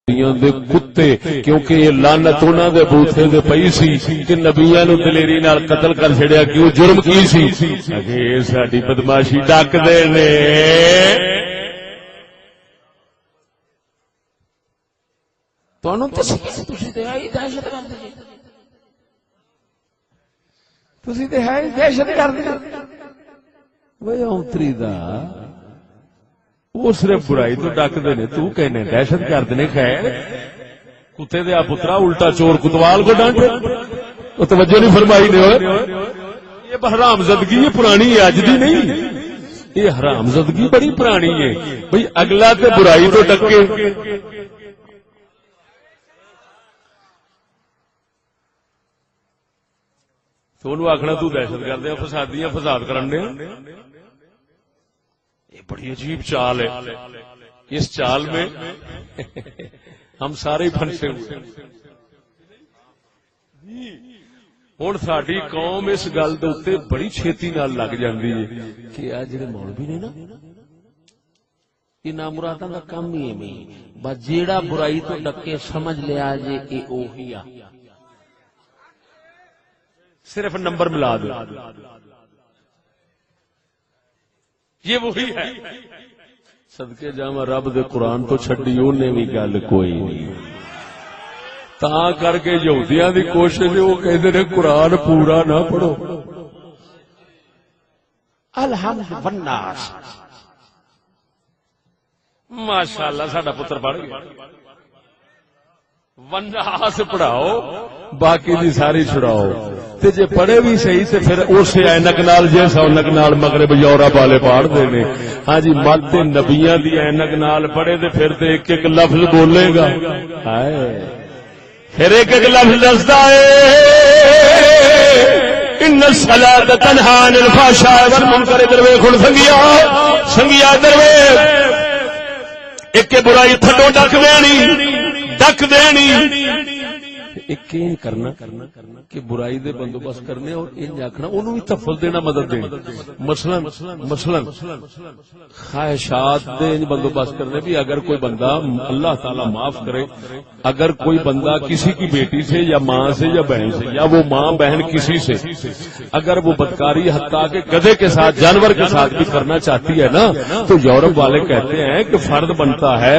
دے کتے کیونکہ یہ لعنت انہاں دے بوتھے دے پئی سی کہ نبیاں نو دلیری نال قتل کر چھڑیا کیوں جرم کی سی اگے ساڈی بدماشی ڈک دے نے تانوں تے تسی تے آئی دہشت گرد جی تسی تے ہے دہشت گرد وے اونتری دا وہ صرف برائی تو ڈکتے نے تو کہنے دہشت گرد نے خیر کتے دیا پترا الٹا چور کتوال کو ڈانٹے وہ توجہ نہیں فرمائی نے یہ حرام زدگی یہ پرانی ہے اج دی نہیں یہ حرام زدگی بڑی پرانی ہے بھئی اگلا تے برائی تو ڈکے تو انہوں آخنا تو دہشت گرد ہے فسادیاں فساد کرن دے یہ بڑی عجیب چال ہے اس چال میں ہم سارے پھنسے ہوئے ہوں ساری قوم اس گل دے بڑی چھیتی نال لگ جاندی ہے کہ آ جڑے مولوی نے نا یہ نامراداں دا کام ہی ہے بس جیڑا برائی تو ڈکے سمجھ لیا جے اے اوہی آ صرف نمبر ملا دو یہ وہی ہے صدقے جاواں رب دے قرآن تو چھڈی اونے بھی گل کوئی نہیں تا کر کے یہودیاں دی کوشش وہ کہندے نے قرآن پورا نہ پڑھو الحمد والناس ماشاءاللہ ساڈا پتر پڑھ گیا والناس پڑھاؤ باقی دی ساری چھڑاؤ تے جے پڑھے بھی صحیح تے پھر اس اینک نال جیسا اینک نال مغرب یورپ والے پاڑ دے نے ہاں جی مت نبیاں دی اینک نال پڑھے تے پھر تے ایک ایک لفظ بولے گا ہائے پھر ایک ایک لفظ دسدا ہے ان الصلاۃ تنہی عن الفحشاء والمنکر دروے کھڑ سنگیا دروے ایک برائی تھڈو ڈک دینی ایک کرنا کہ برائی دے بندوبست کرنے اور ان آخنا انہوں بھی تفل دینا مدد دینا مثلا خواہشات دے بندوبست کرنے بھی اگر کوئی بندہ اللہ تعالیٰ معاف کرے اگر کوئی بندہ کسی کی بیٹی سے یا ماں سے یا بہن سے یا وہ ماں بہن کسی سے اگر وہ بدکاری حتیٰ کہ گدھے کے ساتھ جانور کے ساتھ بھی کرنا چاہتی ہے نا تو یورپ والے کہتے ہیں کہ فرض بنتا ہے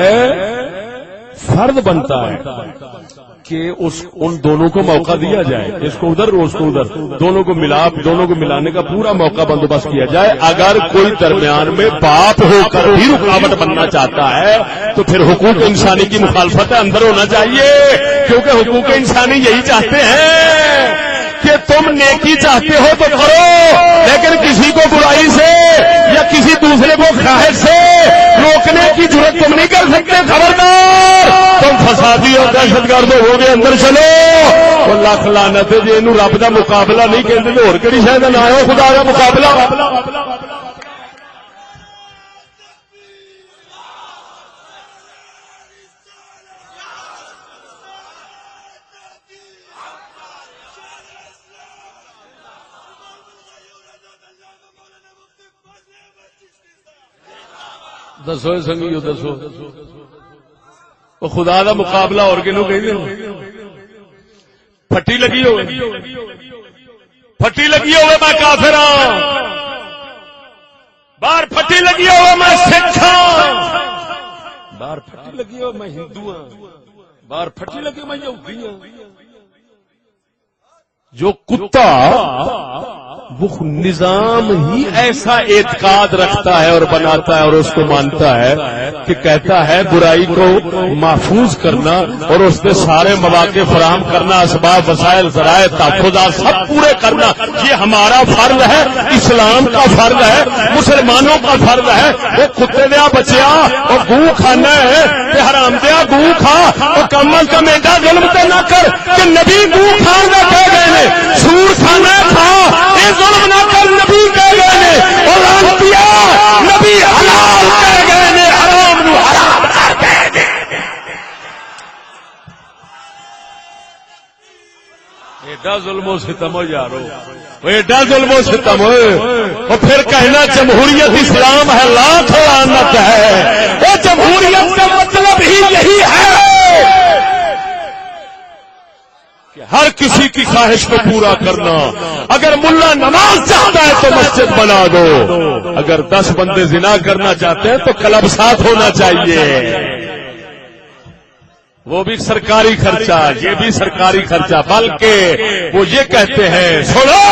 کہ ان دونوں کو موقع دیا جائے اس کو ادھر اس کو ادھر دونوں کو ملانے کا پورا موقع بندوبست کیا جائے اگر کوئی درمیان میں باپ ہو کر بھی رکاوٹ بننا چاہتا ہے تو پھر حقوق انسانی کی مخالفت اندر ہونا چاہیے کیونکہ حقوق انسانی یہی چاہتے ہیں کہ تم نیکی چاہتے ہو تو کرو لیکن کسی کو برائی سے یا کسی دوسرے کو خواہش سے روکنے کی ضرورت تم نہیں کر سکتے خبردار تم فسادی اور دہشت گرد ہو گئے اندر چلو اور لاکھ لعنت ہے جی اینو رب دا مقابلہ نہیں کہندے تے ہور کیڑی شے دا نام ہے خدا دا مقابلہ دسو سنگیو دسو وہ خدا دا مقابلہ اور کنو کہندے پھٹی لگی ہوئے میں کافر ہاں باہر پھٹی لگی ہوئے میں سکھ ہاں باہر پھٹی لگی ہوئے میں ہندو ہاں باہر پھٹی لگی میں یہودی ہاں جو کتا وہ نظام ہی ایسا اعتقاد رکھتا ہے اور بناتا ہے اور اس کو مانتا ہے کہ کہتا ہے برائی کو محفوظ کرنا اور اس کے سارے مواقع فراہم کرنا اسباب وسائل ذرائع تحفظات سب پورے کرنا یہ ہمارا فرض ہے اسلام کا فرض ہے مسلمانوں کا فرض ہے وہ کتے دیا بچیا اور گو کھانا ہے کہ حرام دیا گو کھا اور کم از کم ایڈا ظلم تے نہ کر کہ نبی گو کھان کا کہہ گئے نے سور کھانا کھا ظلم نہ کر نبی کہہ گئے نے اور انبیاء نبی حلال کہہ گئے نے حرام نو حرام کہہ گئے ایڈا ظلم و ستم ہو یارو ایڈا ظلم و ستم ہو اور پھر کہنا جمہوریت اسلام ہے لاکھ لعنت ہے وہ جمہوریت کا مطلب ہی یہی ہے ہر کسی کی خواہش کو پورا کرنا. اگر ملا نماز چاہتا ہے تو مسجد بنا دو، اگر 10 بندے زنا کرنا چاہتے ہیں تو کلب ساتھ ہونا چاہیے. وہ بھی سرکاری خرچہ، یہ بھی سرکاری خرچہ. بلکہ وہ یہ کہتے ہیں، سنو،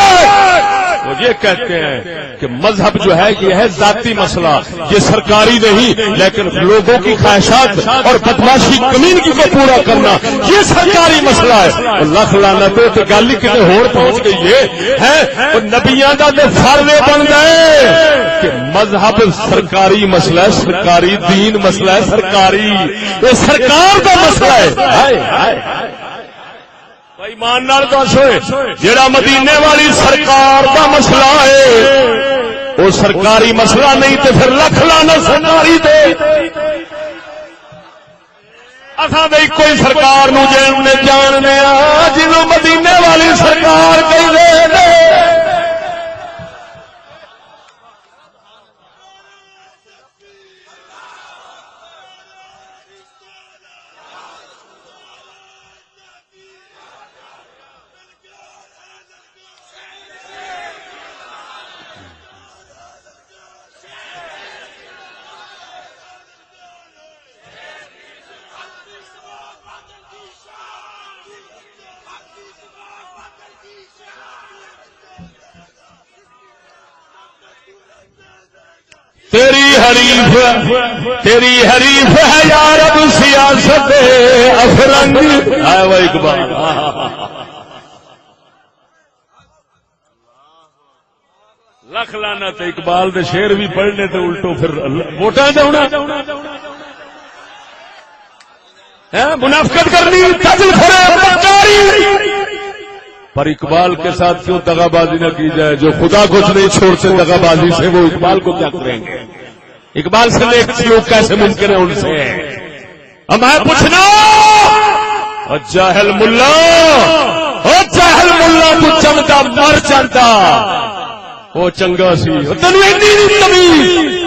وہ یہ کہتے ہیں کہ مذہب جو ہے یہ ہے ذاتی مسئلہ، یہ سرکاری نہیں، لیکن لوگوں کی خواہشات اور بدماشی کمینگی کو پورا کرنا یہ سرکاری مسئلہ ہے. اللہ لعنت تے گل ہی کتے ہور پہنچ گئی ہے. نبیاں دا تے فرض بن گئے کہ مذہب سرکاری مسئلہ ہے، سرکاری دین مسئلہ ہے، سرکاری یہ سرکار دا مسئلہ ہے. ہائے ہائے ایمان نال دسو، جیڑا مدینے والی سرکار دا مسئلہ ہے وہ سرکاری مسئلہ نہیں تو پھر لکھ لانا سرکاری دے. اساں تے کوئی سرکار نو جاننے جنوں مدینے والی سرکار کہندے نے. تیری حریف ہے یار اب سیاست افرنگ. آئے وہ اقبال لکھ لانا تے اقبال دے شعر بھی پڑھنے تے الٹو پھر ووٹاں دینا، منافقت کرنی، تجل فریب، پر اقبال کے ساتھ کیوں دغا بازی نہ کی جائے؟ جو خدا کچھ نہیں چھوڑتے دغا بازی سے، وہ اقبال کو کیا کریں گے؟ اقبال سے نیک سلوک کیسے ممکن ہے ان سے؟ اب میں پوچھنا، جاہل ملا، جاہل ملا تو چمتا مر جاتا، وہ چنگا سی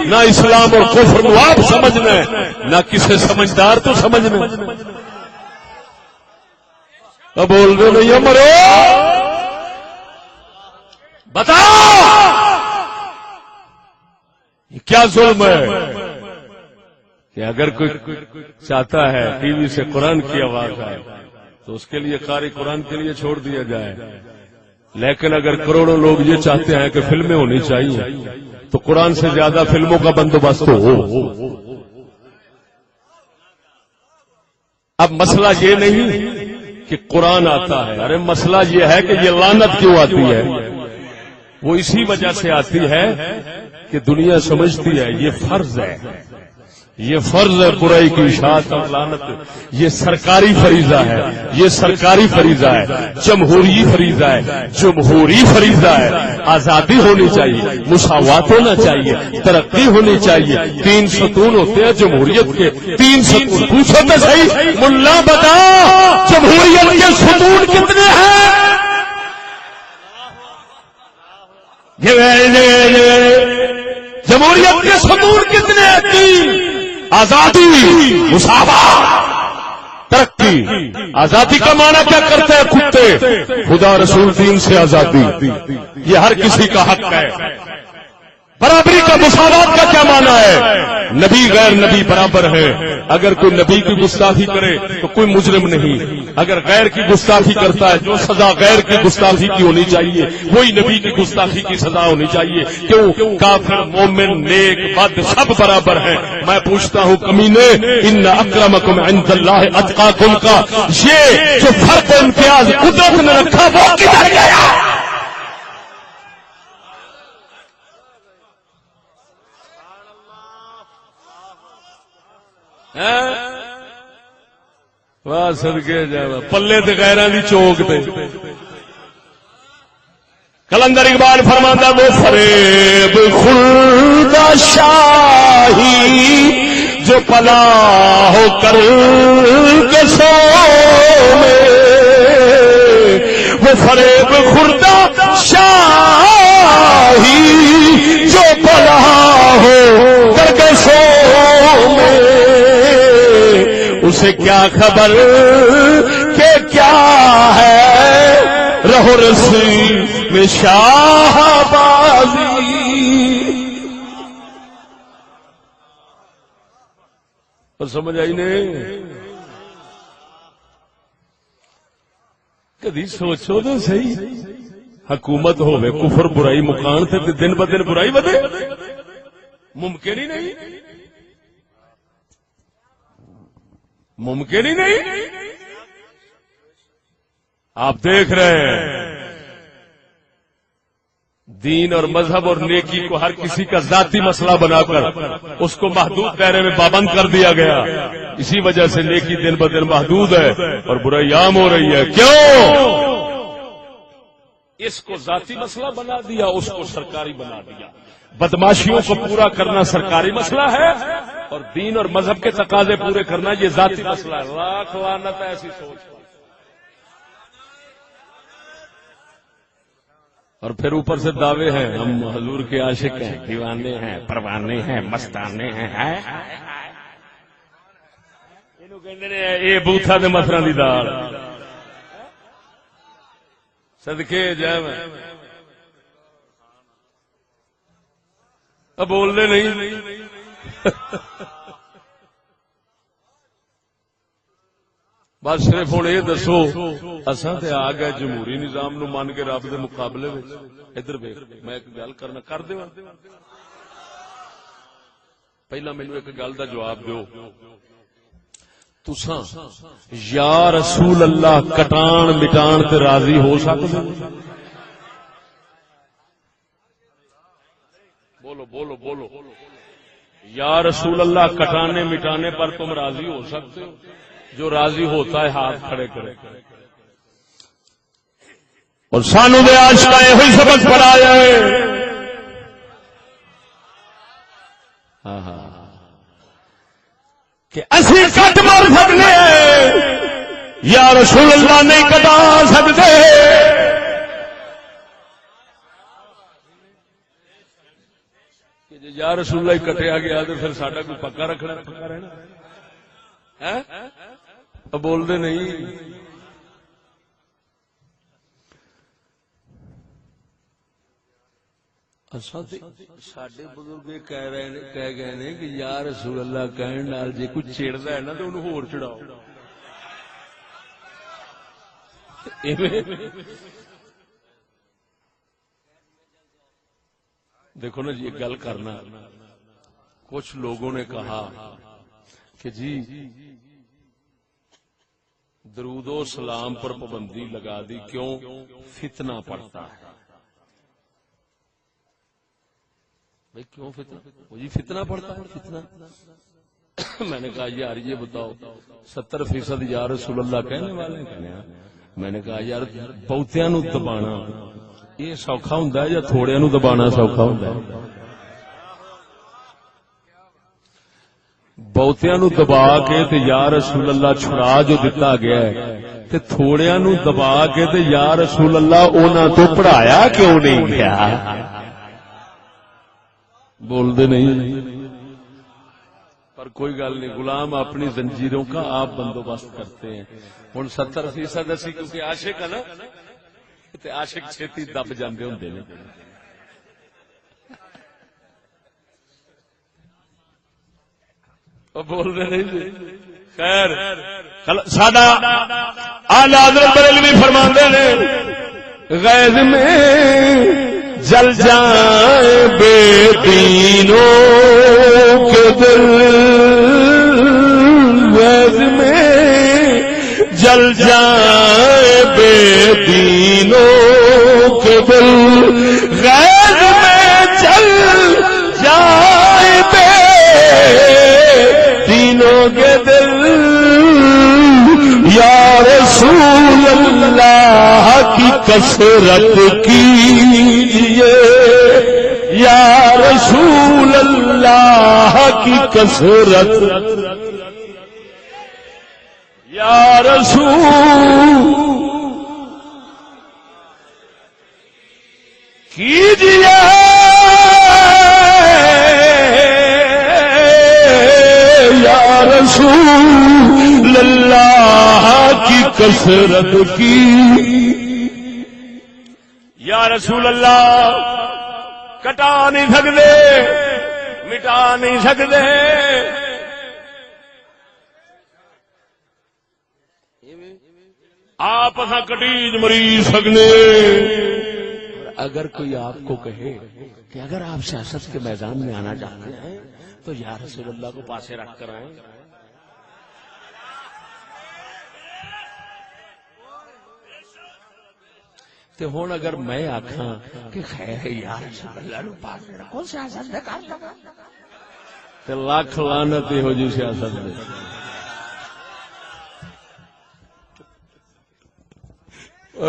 نہ اسلام اور کفر کو آپ سمجھنا نہ کسی سمجھدار تو سمجھنا. اب بول دو نہیں مرو، بتاؤ یہ کیا ظلم ہے کہ اگر کوئی چاہتا ہے ٹی وی سے قرآن کی آواز آئے تو اس کے لیے قاری قرآن کے لیے چھوڑ دیا جائے، لیکن اگر کروڑوں لوگ یہ چاہتے ہیں کہ فلمیں ہونی چاہیے تو قرآن سے زیادہ فلموں کا بندوبست ہو. اب مسئلہ یہ نہیں کہ قرآن آتا ہے، ارے مسئلہ یہ ہے کہ یہ لعنت کیوں آتی ہے؟ وہ اسی وجہ سے آتی ہے کہ دنیا سمجھتی ہے یہ فرض ہے، یہ فرض ہے برائی کی اشاعت اور لعنت، یہ سرکاری فریضہ ہے، یہ سرکاری فریضہ ہے، جمہوری فریضہ ہے، جمہوری فریضہ ہے. آزادی ہونی چاہیے، مساوات ہونا چاہیے، ترقی ہونی چاہیے. 3 ستون ہوتے ہیں جمہوریت کے، 3 ستون. پوچھو تو صحیح ملا بتا جمہوریت کے ستون کتنے ہیں؟ جمہوریت کے ستون کتنے ہیں؟ 3. آزادی، مساوات، ترقی. آزادی کا معنی کیا کرتے ہیں کتے؟ خدا رسول دین سے آزادی، یہ ہر کسی کا حق ہے. برابری کا، مساوات کا کیا معنی ہے؟ نبی غیر نبی برابر ہے. اگر کوئی نبی کی گستاخی کرے تو کوئی مجرم نہیں، اگر غیر کی گستاخی کرتا ہے جو سزا غیر کی گستاخی کی ہونی چاہیے وہی نبی کی گستاخی کی سزا ہونی چاہیے. کیوں؟ کافر، مومن، نیک، بد سب برابر ہیں. میں پوچھتا ہوں کمینے، ان اکرمکم عند اللہ اتقاکم کا یہ جو فرق و امتیاز قدرت نے رکھا وہ کدھر گیا؟ واہ صدقے جاوا پلے تے غیراں دی چوک تے. کلندر اقبال فرماندا وہ فریب خلد شاہی جو پلا ہو کر کے سو میں، وہ فریب خلد شاہی جو پلا ہو کر کے سو میں، اسے کیا خبر کہ کیا ہے رہو رسی میں شاہ بازی. اور سمجھ آئی نہیں؟ کدی سوچو تو صحیح، حکومت ہوے کفر برائی مکان تے دن ب دن برائی بدے، ممکن ہی نہیں، ممکن ہی نہیں. آپ دیکھ رہے ہیں دین اور مذہب اور نیکی کو ہر کسی کا ذاتی مسئلہ بنا کر اس کو محدود دائرے میں پابند کر دیا گیا. اسی وجہ سے نیکی دن ب دن محدود ہے اور برائی عام ہو رہی ہے. کیوں؟ اس کو ذاتی مسئلہ بنا دیا، اس کو سرکاری بنا دیا. بدماشیوں کو پورا کرنا سرکاری مسئلہ ہے اور دین اور مذہب کے تقاضے پورے کرنا یہ ذاتی مسئلہ ہے. لاکھ لعنت ایسی سوچ. اور پھر اوپر سے دعوے ہیں ہم حضور کے عاشق ہیں، دیوانے ہیں، پروانے ہیں، مستانے ہیں. یہ بوتھا دے مسراں دی دال صدقے جائے میں اب بول دے نہیں. بس صرف ہوں یہ دسو اساں تے آ گئے جمہوری نظام نو من کے رب دے مقابلے وچ. ادھر ویکھ میں ایک گل کرنا کر دیواں، پہلا مینوں ایک گل دا جواب دیو. تساں یا رسول اللہ کٹان مٹان تے راضی ہو سکدے؟ بولو بولو بولو. یا رسول اللہ کٹانے مٹانے پر تم راضی ہو سکتے ہو؟ جو راضی ہوتا ہے ہاتھ کھڑے کرے. اور سانو دے عاشقاں ہوئی سبق پڑھایا ہے. کہ اسی کٹ مار سکتے ہیں، یا رسول اللہ نہیں کٹا سکتے. یا رسول اللہ کٹیا گیا تو پھر ساڈا کوئی پکا رکھنا پکا رہنا. بول دے نہیں. ساڈے بزرگ کہہ گئے نے کہ یا رسول اللہ کہن نال جے کوئی چھیڑدا ہے نا تو انہوں ہور چڑھاؤ. دیکھو نا جی گل کرنا، کچھ لوگوں نے کہا کہ جی درود و سلام پر پابندی لگا دی، کیوں؟ فتنہ پڑتا ہے. بھئی کیوں فتنہ؟ وہ جی فتنہ پڑتا ہے. فتنہ میں نے کہا یار یہ بتاؤ 70% یا رسول اللہ کہنے والے کہنے ہیں. میں نے کہا یار بہتیاں نو دبانا یہ سوکھا ہوندا ہے یا تھوڑیاں نو دبانا سوکھا ہوندا ہے؟ بہتیاں نو دبا کے تے یا رسول اللہ چھڑا جو دتا گیا ہے تے تھوڑیاں نو دبا کے تے یا رسول اللہ انہاں تو پڑھایا کیوں نہیں گیا؟ بول دے نہیں. پر کوئی گل نہیں، غلام اپنی زنجیروں کا آپ بندوبست کرتے ہیں. ہن 70% اسی کیونکہ عاشق ہے نا تے عاشق چھتی دب جاندے ہوندے نے. بول دے نہیں. خیر ساڈا اعلی حضرت بریلوی فرماندے نے غیظ میں جل جائے بے دینوں کے دل، غیظ میں جل جائے بے دینوں کے دل، غیظ میں جل جائے بے دینوں کے دل. یا رسول اللہ کی کثرت کیجئے، یا رسول اللہ کی کثرت، یا رسول کیجئے، یا رسول اللہ کی کثرت کی. یا رسول اللہ کٹا نہیں سکتے مٹا نہیں سکتے آپ کٹیج مری سکنے. اگر کوئی آپ کو کہے کہ اگر آپ سیاست کے میدان میں آنا چاہتے ہیں تو یا رسول اللہ کو پاسے رکھ کر آئیں. تے ہن اگر میں آکھاں کہ خیر یا رسول اللہ نو پاسے رکھو سیاست دے کر لگا تے لاکھ لعنت ہو جی سیاست دے.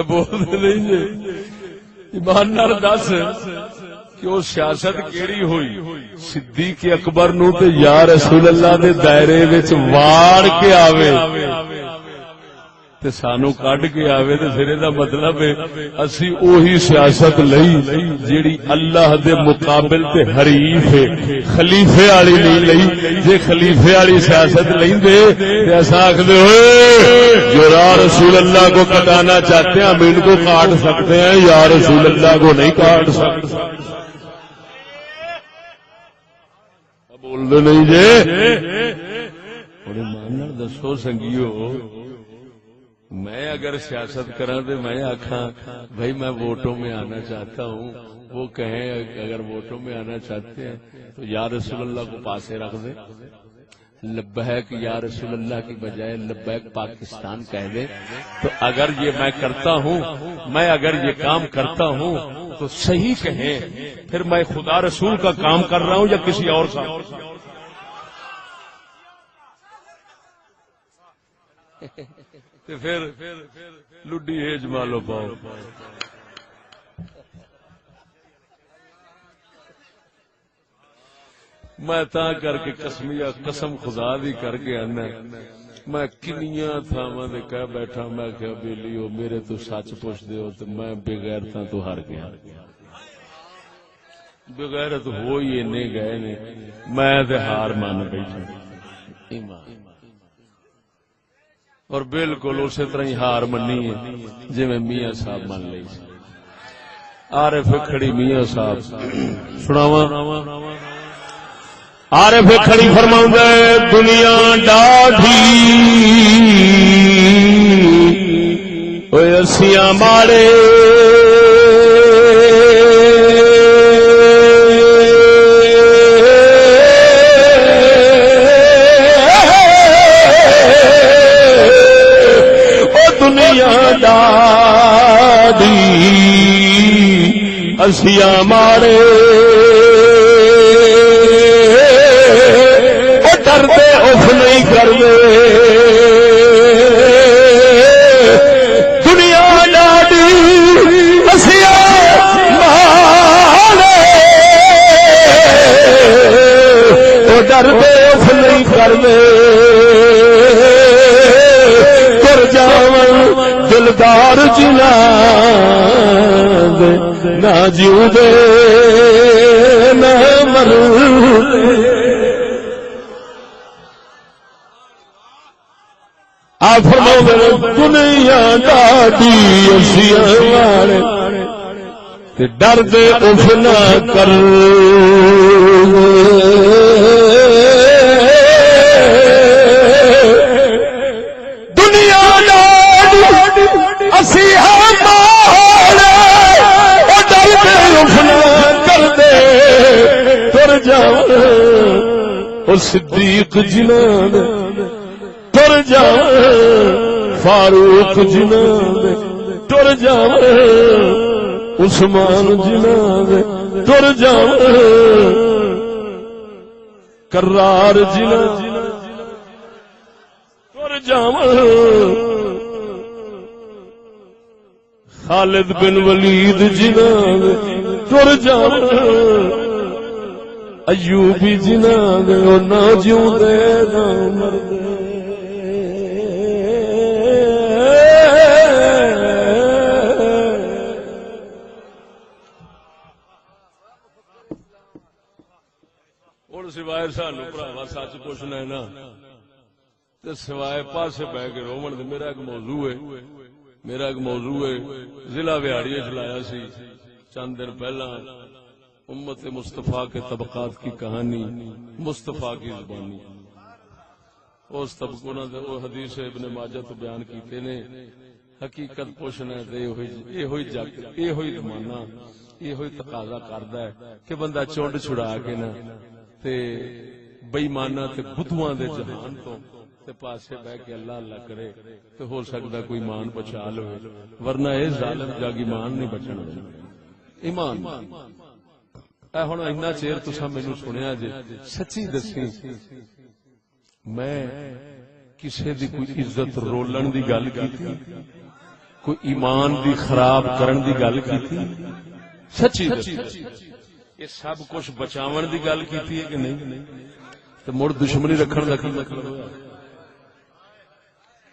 بولتے نہیں جی ایمان نال دس کہ وہ سیاست کیڑی ہوئی صدیق اکبر نو تے یا رسول اللہ دے دائرے وچ واڑ کے آوے تے سانو کڈ کے آوے تے پھر دا مطلب ہے اسی اوہی سیاست لئی جیڑی اللہ دے مقابل تے حریف ہے خلیفے والی نہیں لئی. جے خلیفے والی سیاست لیندے تے اساں آکھدے ہوئے جو یا رسول اللہ کو کٹانا چاہتے ہیں ہم ان کو کاٹ سکتے ہیں یا رسول اللہ کو نہیں کاٹ سکتے. بول دے نہیں جے بڑے مان دسو سنگیو میں اگر سیاست کراں تو میں آکھاں بھائی میں ووٹوں میں آنا چاہتا ہوں وہ کہیں اگر ووٹوں میں آنا چاہتے ہیں تو یا رسول اللہ کو پاسے رکھ دے لبیک یا رسول اللہ کی بجائے لبیک پاکستان کہہ دے. تو اگر یہ میں کرتا ہوں میں اگر یہ کام کرتا ہوں تو صحیح کہیں پھر میں خدا رسول کا کام کر رہا ہوں یا کسی اور کا. پھر لڈی ہیج مالو پاؤ. میں تا کر کے قسم خدا دی کر کے آنا میں کنیاں تھاواں دے کہہ بیٹھا میں کہ بیلی ہو میرے تو سچ پوچھ دے ہو تے میں بغیرتاں تو ہار گیا. بغیرت ہو ہی اینے گئے نے میں تے ہار مان بیٹھا ایمان. اور بالکل اسی طرح ہی ہار منی ہے جی میں میاں صاحب مان لئی. عارف کھڑی میاں صاحب سناواں عارف کھڑی فرماوندا ہے دنیا ڈاڈھی اوے اسیاں ماڑے ڈاڈی اسیاں مارے وہ ڈرتے اف نہیں کرتے دنیا ڈاڈی اسیاں مارے وہ ڈرتے اف نہیں کرتے دلدار جنا نہ جیو دے نہ مرو. آپ فرماؤ دنیا ڈاڈی اسیاں والے تے ڈر دے اف نہ کر صدیق جنان ٹر جا فاروق جنان ٹر جا عثمان جنان ٹر جا کرار جنان ٹر جا خالد بن ولید جنان ٹر جا ایوبی جنان نہ جیوں دے نہ مردے. ہوں سوائے سانو بھراوا سچ پوچھنا ہے نا تے سوائے پاسے بہ کے رومن دے میرا ایک موضوع ہے میرا ایک موضوع ہے ضلع وہاڑی چلایا سی چند دن پہلا امت مصطفیٰ کے طبقات کی کہانی مصطفیٰ کی زبانی اس طبقوں نے حدیث ابن ماجہ تو بیان کیتے نے حقیقت پوچھنا یہ ہوئی زمانہ یہ ہوئی تقاضا کردا ہے کہ بندہ چونڈ چھڑا کے نا تے بےمانہ تے بدھواں دے جہان تو تے پاسے بہ کے اللہ اللہ کرے تے ہو سکدا کوئی ایمان بچا لوے ورنہ اے ظالم جاگ ایمان نہیں بچنا ایمان اے ہن اتنا چیر تساں مینوں سنیا جے سچی دسی میں کسے دی کوئی عزت رولن دی گل کیتی کوئی ایمان دی خراب کرن دی گل کیتی سچی دسی یہ سب کچھ بچاون دی گل کیتی ہے کہ نہیں تے مڑ دشمنی رکھن دا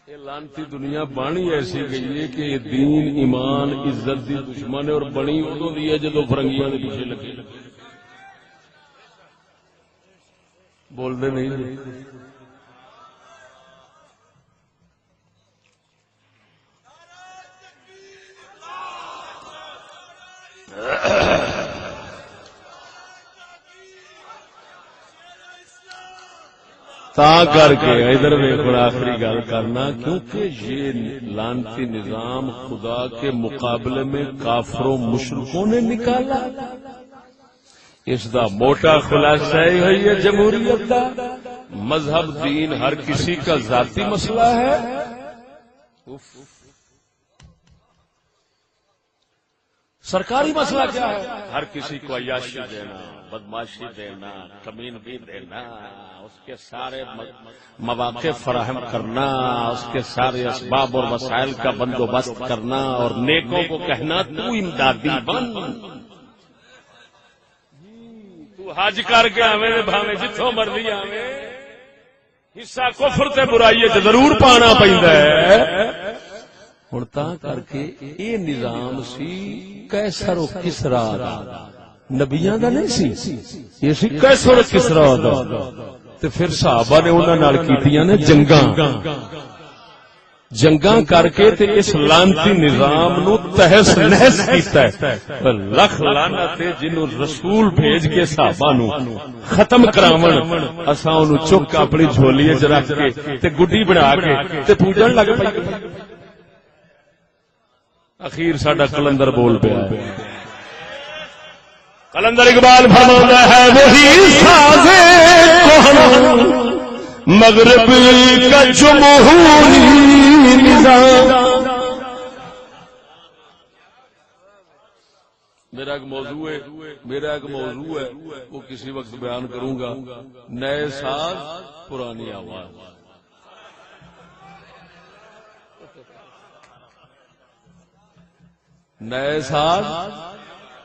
یہ لانتی دنیا بانی ایسی گئی ہے کہ یہ دین ایمان عزت دی دشمن ہے اور بنی ادوں دی ہے جدوں فرنگیاں دے پیچھے لگے بول دے نہیں تا کر کے ادھر ویکھو آخری گل کرنا کیونکہ یہ لانتی نظام خدا کے مقابلے میں کافروں مشرکوں نے نکالا اس دا موٹا خلاصہ ہے جمہوریت دا مذہب دین ہر کسی کا ذاتی مسئلہ ہے سرکاری مسئلہ کیا ہے ہر کسی کو عیاشی دینا بدماشی دینا کمینگی دینا اس کے سارے مواقع فراہم کرنا اس کے سارے اسباب اور وسائل کا بندوبست کرنا اور نیکوں کو کہنا تو امدادی بن تو حج کر کے آویں بھاویں جتھوں مرضی آویں حصہ کفر تے برائی تے ضرور پانا پیندا ہے ہن تاں کر کے اے نظام سی قیصر و کسرا دا نبیاں دا نہیں سی یہ سی قیصر و کسرا دا تے پھر صحابہ نے انہاں نال کیتیاں نے جنگاں کر کے تے اس لعنتی نظام نو تہس نہس کیتا ہے لکھ لعنت ہے جنوں رسول بھیج کے صحابہ نو ختم کراون اساں اونوں چک اپنی جھولی وچ رکھ کے تے گڈی بنا کے تے پوجن لگ پئی اخیر ساڈا کلندر بول پیا کلندر اقبال فرماتا ہے وہی ساز کہن مغرب کا جمہوری نظام میرا ایک موضوع ہے وہ کسی وقت بیان کروں گا نئے ساز پرانی آواز نئے ساز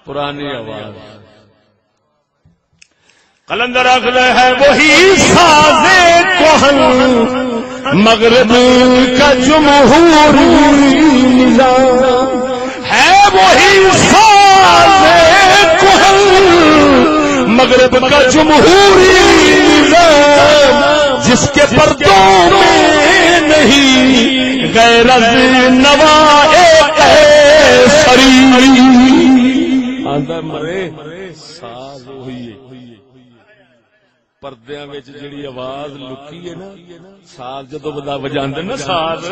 پرانی آواز قلندر اخذ ہے وہی ساز کہن مغرب کا جمہوری نظام ہے وہی ساز کہن مغرب کا جمہوری نظام جس کے پردوں میں نہیں غیرت نوائے سری آندا مرے ساز ہوئی پردیاں وچ جڑی آواز لکی ہے نا ساز جدوں بندہ وجاندے نا ساز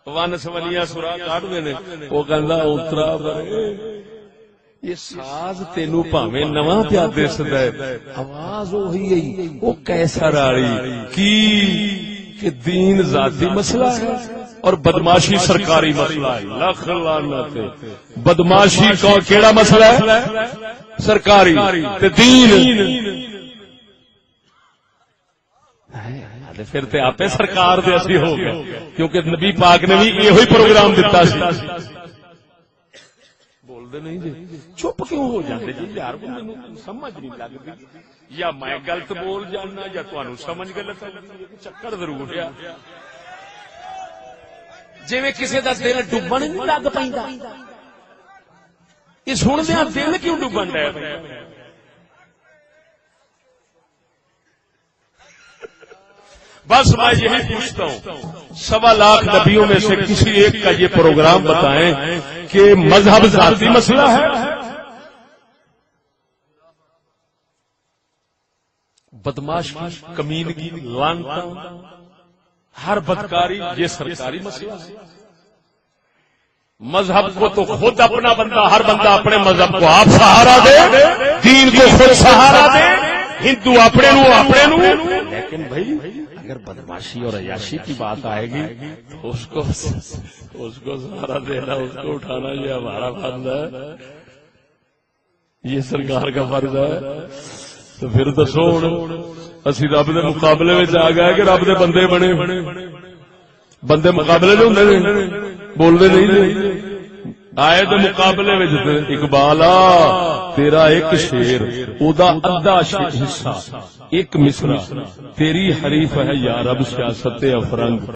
ون سولیاں سرا کڈدے نے او کہندا اترا مرے یہ ساز تینوں بھاویں نواں پیا دسدا ہے آواز وہی ہے او کیسا راڑی کی کہ دین ذاتی مسئلہ ہے اور بدماشی سرکاری مسئلہ ہے لاکھ لعنت بدماشی کو کیڑا مسئلہ ہے سرکاری تے دین پھر تے آپے سرکار دے اسی ہو گئے کیونکہ نبی پاک نے بھی یہی پروگرام دیتا سی بول دے نہیں جی چپ کیوں ہو جاندے جی یار مینوں سمجھ نہیں لگدی یا میں غلط بول جانا یا تانوں سمجھ غلط آندی چکر ضرور ہے جویں کسی دا دل ڈبن نہیں لگ پیندا یہ سندیاں دل کیوں ڈبن ڈے بس میں یہی پوچھتا ہوں 1.25 لاکھ نبیوں میں سے کسی ایک کا یہ پروگرام بتائیں کہ مذہب ذاتی مسئلہ ہے. بدماش کمینگی لعنت ہر بدکاری یہ سرکاری مسئلہ ہے. مذہب کو تو خود اپنا بندہ ہر بندہ اپنے مذہب کو آپ سہارا دے, دین کو خود سہارا دے, ہندو اپنے نو. لیکن بھائی اگر بدماشی اور عیاشی کی بات آئے گی تو اس کو سہارا دینا, اس کو اٹھانا یہ ہمارا فرض ہے, یہ سرکار کا فرض ہے. تو پھر دسو ہوں اسی رب دے مقابلے میں آ گئے کہ رب دے بندے بنے, بندے مقابلے جو ہوں بولتے نہیں آئے تو مقابلے میں اقبالا تیرا ایک شیر ادا ادھا حصہ ایک مصرع تیری حریف ہے یا رب سیاست افرنگ.